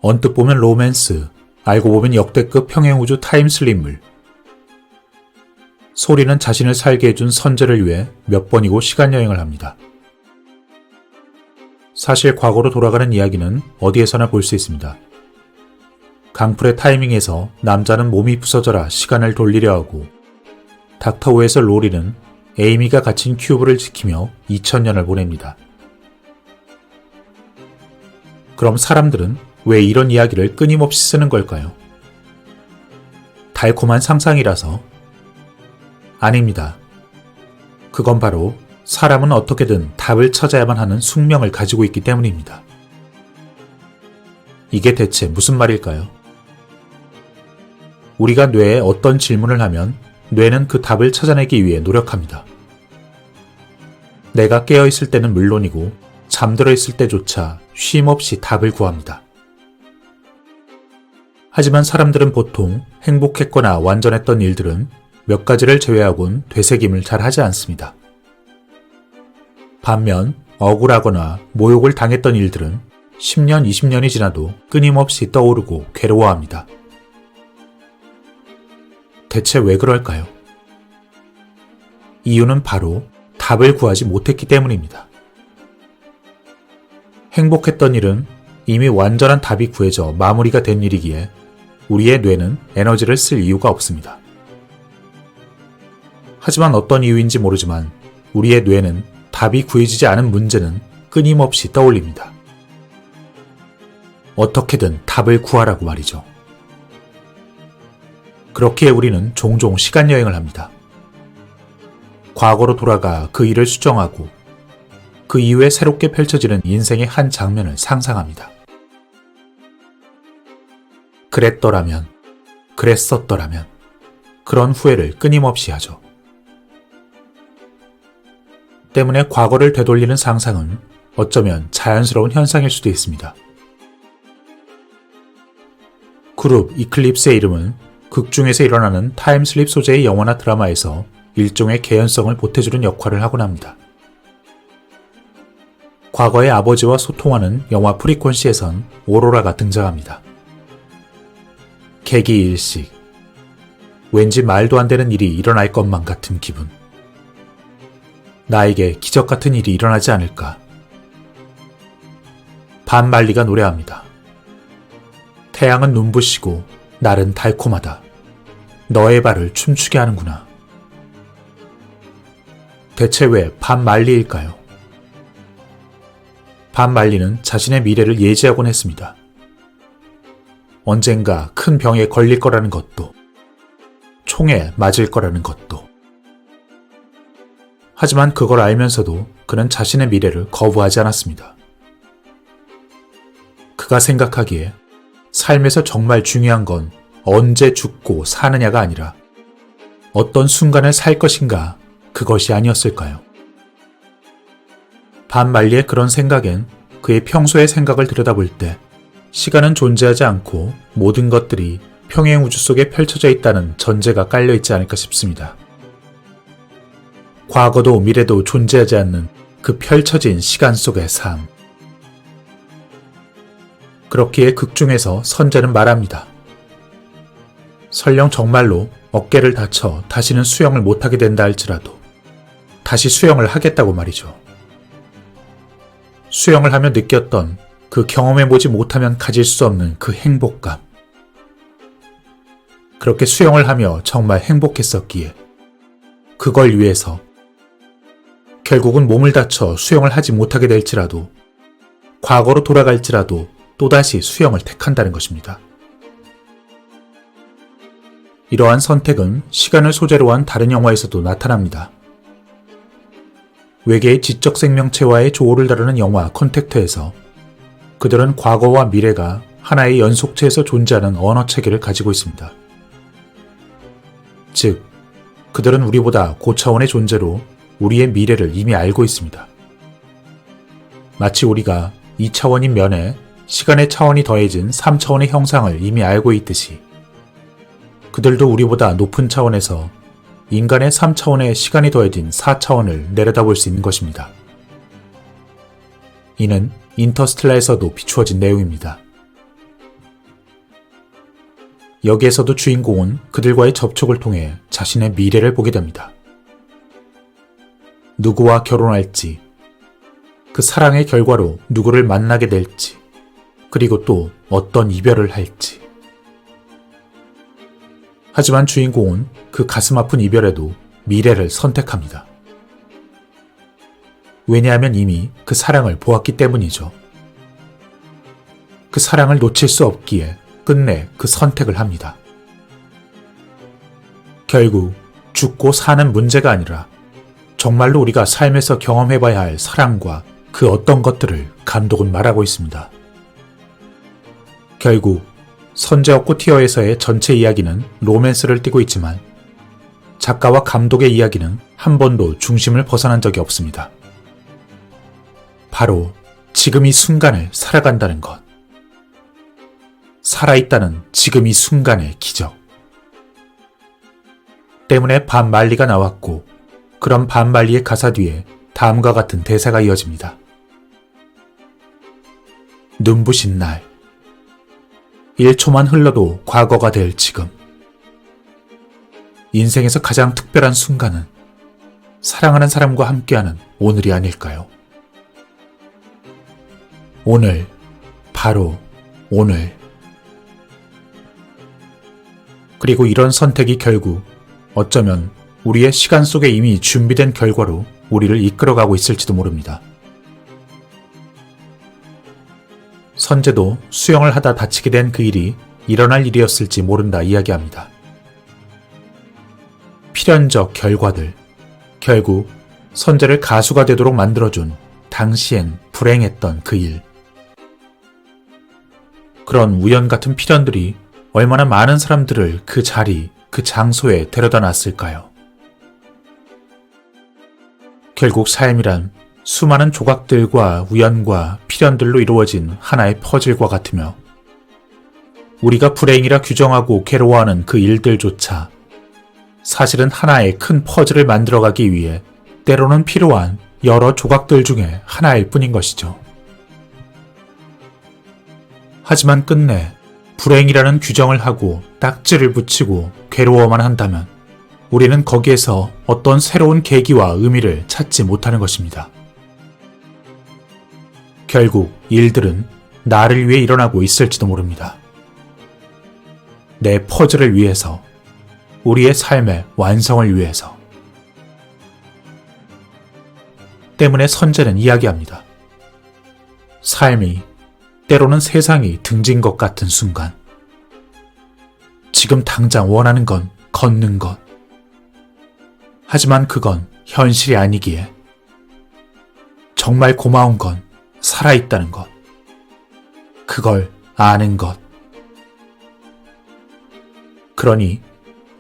언뜻 보면 로맨스, 알고 보면 역대급 평행우주 타임슬립물. 소리는 자신을 살게 해준 선재를 위해 몇 번이고 시간여행을 합니다. 사실 과거로 돌아가는 이야기는 어디에서나 볼 수 있습니다. 강풀의 타이밍에서 남자는 몸이 부서져라 시간을 돌리려 하고, 닥터우에서 로리는 에이미가 갇힌 큐브를 지키며 2000년을 보냅니다. 그럼 사람들은 왜 이런 이야기를 끊임없이 쓰는 걸까요? 달콤한 상상이라서? 아닙니다. 그건 바로 사람은 어떻게든 답을 찾아야만 하는 숙명을 가지고 있기 때문입니다. 이게 대체 무슨 말일까요? 우리가 뇌에 어떤 질문을 하면 뇌는 그 답을 찾아내기 위해 노력합니다. 내가 깨어있을 때는 물론이고 잠들어 있을 때조차 쉼없이 답을 구합니다. 하지만 사람들은 보통 행복했거나 완전했던 일들은 몇 가지를 제외하곤 되새김을 잘 하지 않습니다. 반면 억울하거나 모욕을 당했던 일들은 10년, 20년이 지나도 끊임없이 떠오르고 괴로워합니다. 대체 왜 그럴까요? 이유는 바로 답을 구하지 못했기 때문입니다. 행복했던 일은 이미 완전한 답이 구해져 마무리가 된 일이기에 우리의 뇌는 에너지를 쓸 이유가 없습니다. 하지만 어떤 이유인지 모르지만 우리의 뇌는 답이 구해지지 않은 문제는 끊임없이 떠올립니다. 어떻게든 답을 구하라고 말이죠. 그렇기에 우리는 종종 시간여행을 합니다. 과거로 돌아가 그 일을 수정하고 그 이후에 새롭게 펼쳐지는 인생의 한 장면을 상상합니다. 그랬더라면, 그랬었더라면, 그런 후회를 끊임없이 하죠. 때문에 과거를 되돌리는 상상은 어쩌면 자연스러운 현상일 수도 있습니다. 그룹 이클립스의 이름은 극 중에서 일어나는 타임슬립 소재의 영화나 드라마에서 일종의 개연성을 보태주는 역할을 하곤 합니다. 과거의 아버지와 소통하는 영화 프리퀀시에선 오로라가 등장합니다. 개기일식. 왠지 말도 안 되는 일이 일어날 것만 같은 기분. 나에게 기적 같은 일이 일어나지 않을까. 반말리가 노래합니다. 태양은 눈부시고 날은 달콤하다. 너의 발을 춤추게 하는구나. 대체 왜 반말리일까요? 반말리는 자신의 미래를 예지하곤 했습니다. 언젠가 큰 병에 걸릴 거라는 것도, 총에 맞을 거라는 것도. 하지만 그걸 알면서도 그는 자신의 미래를 거부하지 않았습니다. 그가 생각하기에 삶에서 정말 중요한 건 언제 죽고 사느냐가 아니라 어떤 순간을 살 것인가, 그것이 아니었을까요? 반말리의 그런 생각엔 그의 평소의 생각을 들여다볼 때 시간은 존재하지 않고 모든 것들이 평행우주 속에 펼쳐져 있다는 전제가 깔려있지 않을까 싶습니다. 과거도 미래도 존재하지 않는 그 펼쳐진 시간 속의 삶. 그렇기에 극 중에서 선재는 말합니다. 설령 정말로 어깨를 다쳐 다시는 수영을 못하게 된다 할지라도 다시 수영을 하겠다고 말이죠. 수영을 하며 느꼈던 그 경험해보지 못하면 가질 수 없는 그 행복감. 그렇게 수영을 하며 정말 행복했었기에 그걸 위해서 결국은 몸을 다쳐 수영을 하지 못하게 될지라도 과거로 돌아갈지라도 또다시 수영을 택한다는 것입니다. 이러한 선택은 시간을 소재로 한 다른 영화에서도 나타납니다. 외계의 지적 생명체와의 조화를 다루는 영화 컨택트에서 그들은 과거와 미래가 하나의 연속체에서 존재하는 언어 체계를 가지고 있습니다. 즉, 그들은 우리보다 고차원의 존재로 우리의 미래를 이미 알고 있습니다. 마치 우리가 2차원인 면에 시간의 차원이 더해진 3차원의 형상을 이미 알고 있듯이 그들도 우리보다 높은 차원에서 인간의 3차원의 시간이 더해진 4차원을 내려다볼 수 있는 것입니다. 이는 인터스텔라에서도 비추어진 내용입니다. 여기에서도 주인공은 그들과의 접촉을 통해 자신의 미래를 보게 됩니다. 누구와 결혼할지, 그 사랑의 결과로 누구를 만나게 될지, 그리고 또 어떤 이별을 할지. 하지만 주인공은 그 가슴 아픈 이별에도 미래를 선택합니다. 왜냐하면 이미 그 사랑을 보았기 때문이죠. 그 사랑을 놓칠 수 없기에 끝내 그 선택을 합니다. 결국 죽고 사는 문제가 아니라 정말로 우리가 삶에서 경험해봐야 할 사랑과 그 어떤 것들을 감독은 말하고 있습니다. 결국 선제 없고 티어에서의 전체 이야기는 로맨스를 띠고 있지만 작가와 감독의 이야기는 한 번도 중심을 벗어난 적이 없습니다. 바로 지금 이 순간을 살아간다는 것. 살아있다는 지금 이 순간의 기적. 때문에 반말리가 나왔고 그런 반말리의 가사 뒤에 다음과 같은 대사가 이어집니다. 눈부신 날. 1초만 흘러도 과거가 될 지금. 인생에서 가장 특별한 순간은 사랑하는 사람과 함께하는 오늘이 아닐까요? 오늘, 바로 오늘. 그리고 이런 선택이 결국 어쩌면 우리의 시간 속에 이미 준비된 결과로 우리를 이끌어가고 있을지도 모릅니다. 선재도 수영을 하다 다치게 된 그 일이 일어날 일이었을지 모른다 이야기합니다. 필연적 결과들, 결국 선재를 가수가 되도록 만들어준 당시엔 불행했던 그 일. 그런 우연 같은 필연들이 얼마나 많은 사람들을 그 자리, 그 장소에 데려다 놨을까요? 결국 삶이란 수많은 조각들과 우연과 필연들로 이루어진 하나의 퍼즐과 같으며 우리가 불행이라 규정하고 괴로워하는 그 일들조차 사실은 하나의 큰 퍼즐을 만들어가기 위해 때로는 필요한 여러 조각들 중에 하나일 뿐인 것이죠. 하지만 끝내 불행이라는 규정을 하고 딱지를 붙이고 괴로워만 한다면 우리는 거기에서 어떤 새로운 계기와 의미를 찾지 못하는 것입니다. 결국 일들은 나를 위해 일어나고 있을지도 모릅니다. 내 퍼즐을 위해서, 우리의 삶의 완성을 위해서. 때문에 선재는 이야기합니다. 삶이, 때로는 세상이 등진 것 같은 순간. 지금 당장 원하는 건 걷는 것. 하지만 그건 현실이 아니기에 정말 고마운 건 살아있다는 것. 그걸 아는 것. 그러니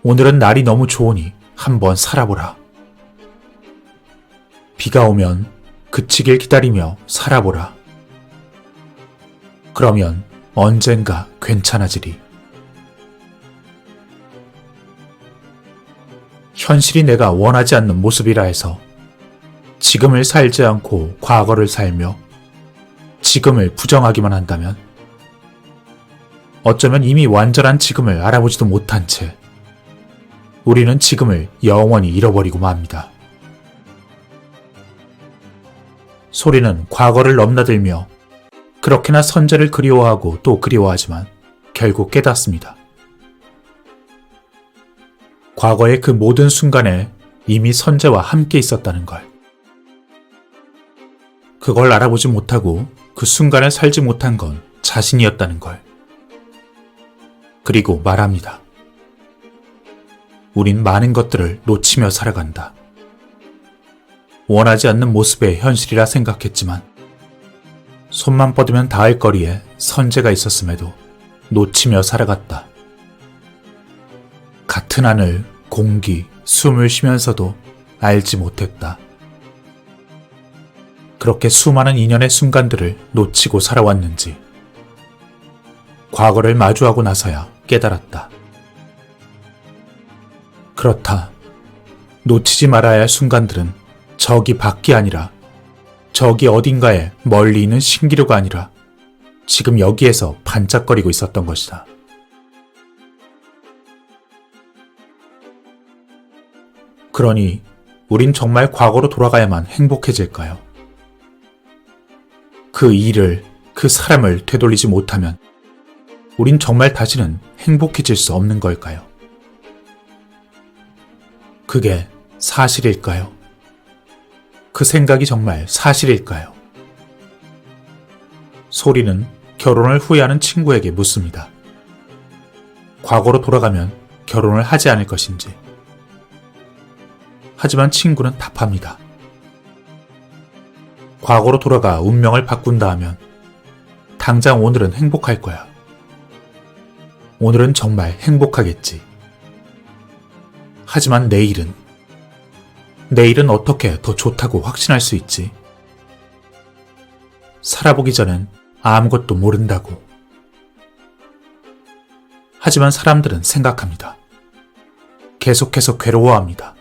오늘은 날이 너무 좋으니 한번 살아보라. 비가 오면 그치길 기다리며 살아보라. 그러면 언젠가 괜찮아지리. 현실이 내가 원하지 않는 모습이라 해서 지금을 살지 않고 과거를 살며 지금을 부정하기만 한다면 어쩌면 이미 완전한 지금을 알아보지도 못한 채 우리는 지금을 영원히 잃어버리고 맙니다. 소리는 과거를 넘나들며 그렇게나 선재를 그리워하고 또 그리워하지만 결국 깨닫습니다. 과거의 그 모든 순간에 이미 선재와 함께 있었다는 걸. 그걸 알아보지 못하고 그 순간을 살지 못한 건 자신이었다는 걸. 그리고 말합니다. 우린 많은 것들을 놓치며 살아간다. 원하지 않는 모습의 현실이라 생각했지만 손만 뻗으면 닿을 거리에 선재가 있었음에도 놓치며 살아갔다. 같은 하늘, 공기, 숨을 쉬면서도 알지 못했다. 그렇게 수많은 인연의 순간들을 놓치고 살아왔는지 과거를 마주하고 나서야 깨달았다. 그렇다. 놓치지 말아야 할 순간들은 저기 밖이 아니라 저기 어딘가에 멀리 있는 신기루가 아니라 지금 여기에서 반짝거리고 있었던 것이다. 그러니 우린 정말 과거로 돌아가야만 행복해질까요? 그 일을, 그 사람을 되돌리지 못하면 우린 정말 다시는 행복해질 수 없는 걸까요? 그게 사실일까요? 그 생각이 정말 사실일까요? 소리는 결혼을 후회하는 친구에게 묻습니다. 과거로 돌아가면 결혼을 하지 않을 것인지. 하지만 친구는 답합니다. 과거로 돌아가 운명을 바꾼다 하면 당장 오늘은 행복할 거야. 오늘은 정말 행복하겠지. 하지만 내일은 어떻게 더 좋다고 확신할 수 있지? 살아보기 전엔 아무것도 모른다고. 하지만 사람들은 생각합니다. 계속해서 괴로워합니다.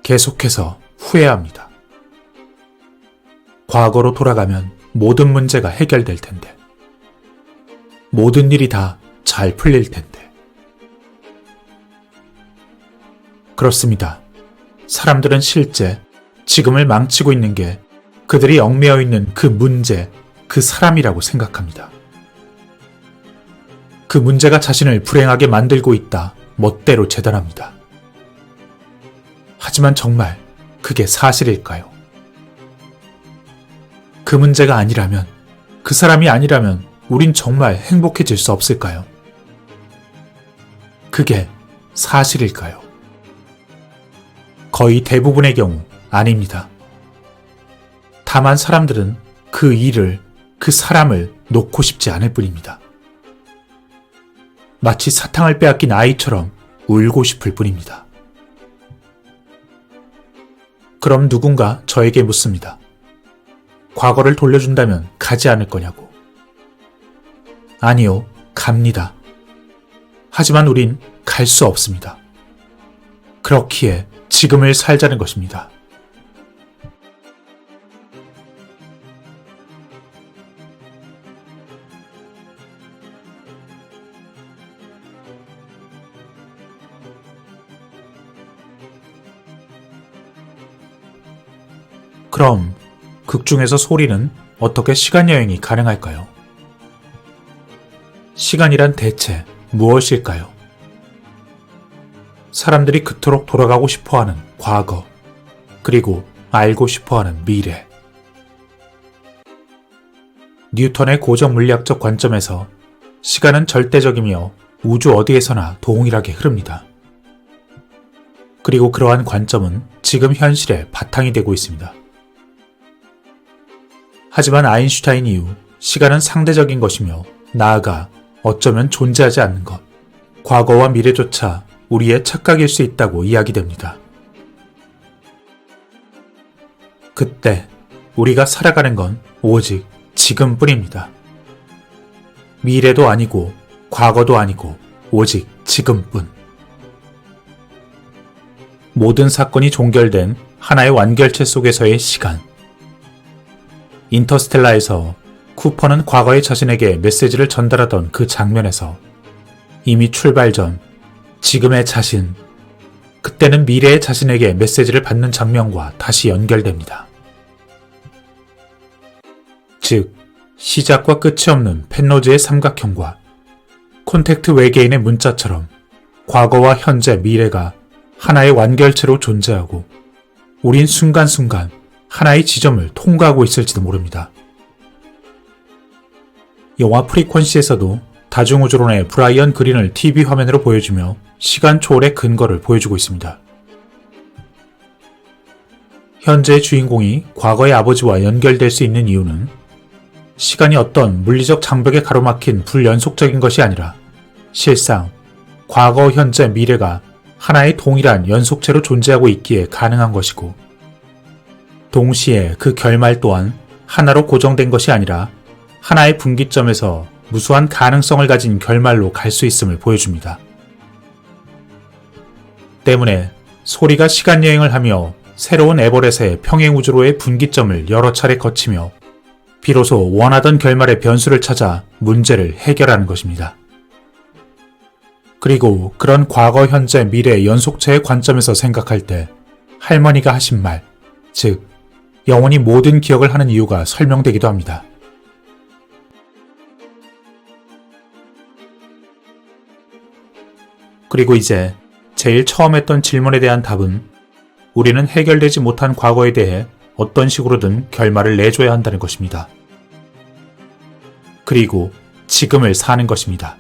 계속해서 후회합니다. 과거로 돌아가면 모든 문제가 해결될 텐데. 모든 일이 다 잘 풀릴 텐데. 그렇습니다. 사람들은 실제 지금을 망치고 있는 게 그들이 얽매여 있는 그 문제, 그 사람이라고 생각합니다. 그 문제가 자신을 불행하게 만들고 있다 멋대로 재단합니다. 하지만 정말 그게 사실일까요? 그 문제가 아니라면, 그 사람이 아니라면 우린 정말 행복해질 수 없을까요? 그게 사실일까요? 거의 대부분의 경우 아닙니다. 다만 사람들은 그 일을, 그 사람을 놓고 싶지 않을 뿐입니다. 마치 사탕을 빼앗긴 아이처럼 울고 싶을 뿐입니다. 그럼 누군가 저에게 묻습니다. 과거를 돌려준다면 가지 않을 거냐고. 아니요, 갑니다. 하지만 우린 갈 수 없습니다. 그렇기에 지금을 살자는 것입니다. 그럼 극 중에서 소리는 어떻게 시간여행이 가능할까요? 시간이란 대체 무엇일까요? 사람들이 그토록 돌아가고 싶어하는 과거, 그리고 알고 싶어하는 미래. 뉴턴의 고정 물리학적 관점에서 시간은 절대적이며 우주 어디에서나 동일하게 흐릅니다. 그리고 그러한 관점은 지금 현실의 바탕이 되고 있습니다. 하지만 아인슈타인 이후 시간은 상대적인 것이며 나아가 어쩌면 존재하지 않는 것, 과거와 미래조차 우리의 착각일 수 있다고 이야기됩니다. 그때 우리가 살아가는 건 오직 지금뿐입니다. 미래도 아니고 과거도 아니고 오직 지금뿐. 모든 사건이 종결된 하나의 완결체 속에서의 시간. 인터스텔라에서 쿠퍼는 과거의 자신에게 메시지를 전달하던 그 장면에서 이미 출발 전 지금의 자신, 그때는 미래의 자신에게 메시지를 받는 장면과 다시 연결됩니다. 즉, 시작과 끝이 없는 펜로즈의 삼각형과 콘택트 외계인의 문자처럼 과거와 현재, 미래가 하나의 완결체로 존재하고 우린 순간순간 하나의 지점을 통과하고 있을지도 모릅니다. 영화 프리퀀시에서도 다중우주론의 브라이언 그린을 TV 화면으로 보여주며 시간 초월의 근거를 보여주고 있습니다. 현재의 주인공이 과거의 아버지와 연결될 수 있는 이유는 시간이 어떤 물리적 장벽에 가로막힌 불연속적인 것이 아니라 실상 과거, 현재, 미래가 하나의 동일한 연속체로 존재하고 있기에 가능한 것이고 동시에 그 결말 또한 하나로 고정된 것이 아니라 하나의 분기점에서 무수한 가능성을 가진 결말로 갈 수 있음을 보여줍니다. 때문에 소리가 시간여행을 하며 새로운 에버렛의 평행우주로의 분기점을 여러 차례 거치며 비로소 원하던 결말의 변수를 찾아 문제를 해결하는 것입니다. 그리고 그런 과거, 현재, 미래 연속체의 관점에서 생각할 때 할머니가 하신 말, 즉 영원히 모든 기억을 하는 이유가 설명되기도 합니다. 그리고 이제 제일 처음 했던 질문에 대한 답은 우리는 해결되지 못한 과거에 대해 어떤 식으로든 결말을 내줘야 한다는 것입니다. 그리고 지금을 사는 것입니다.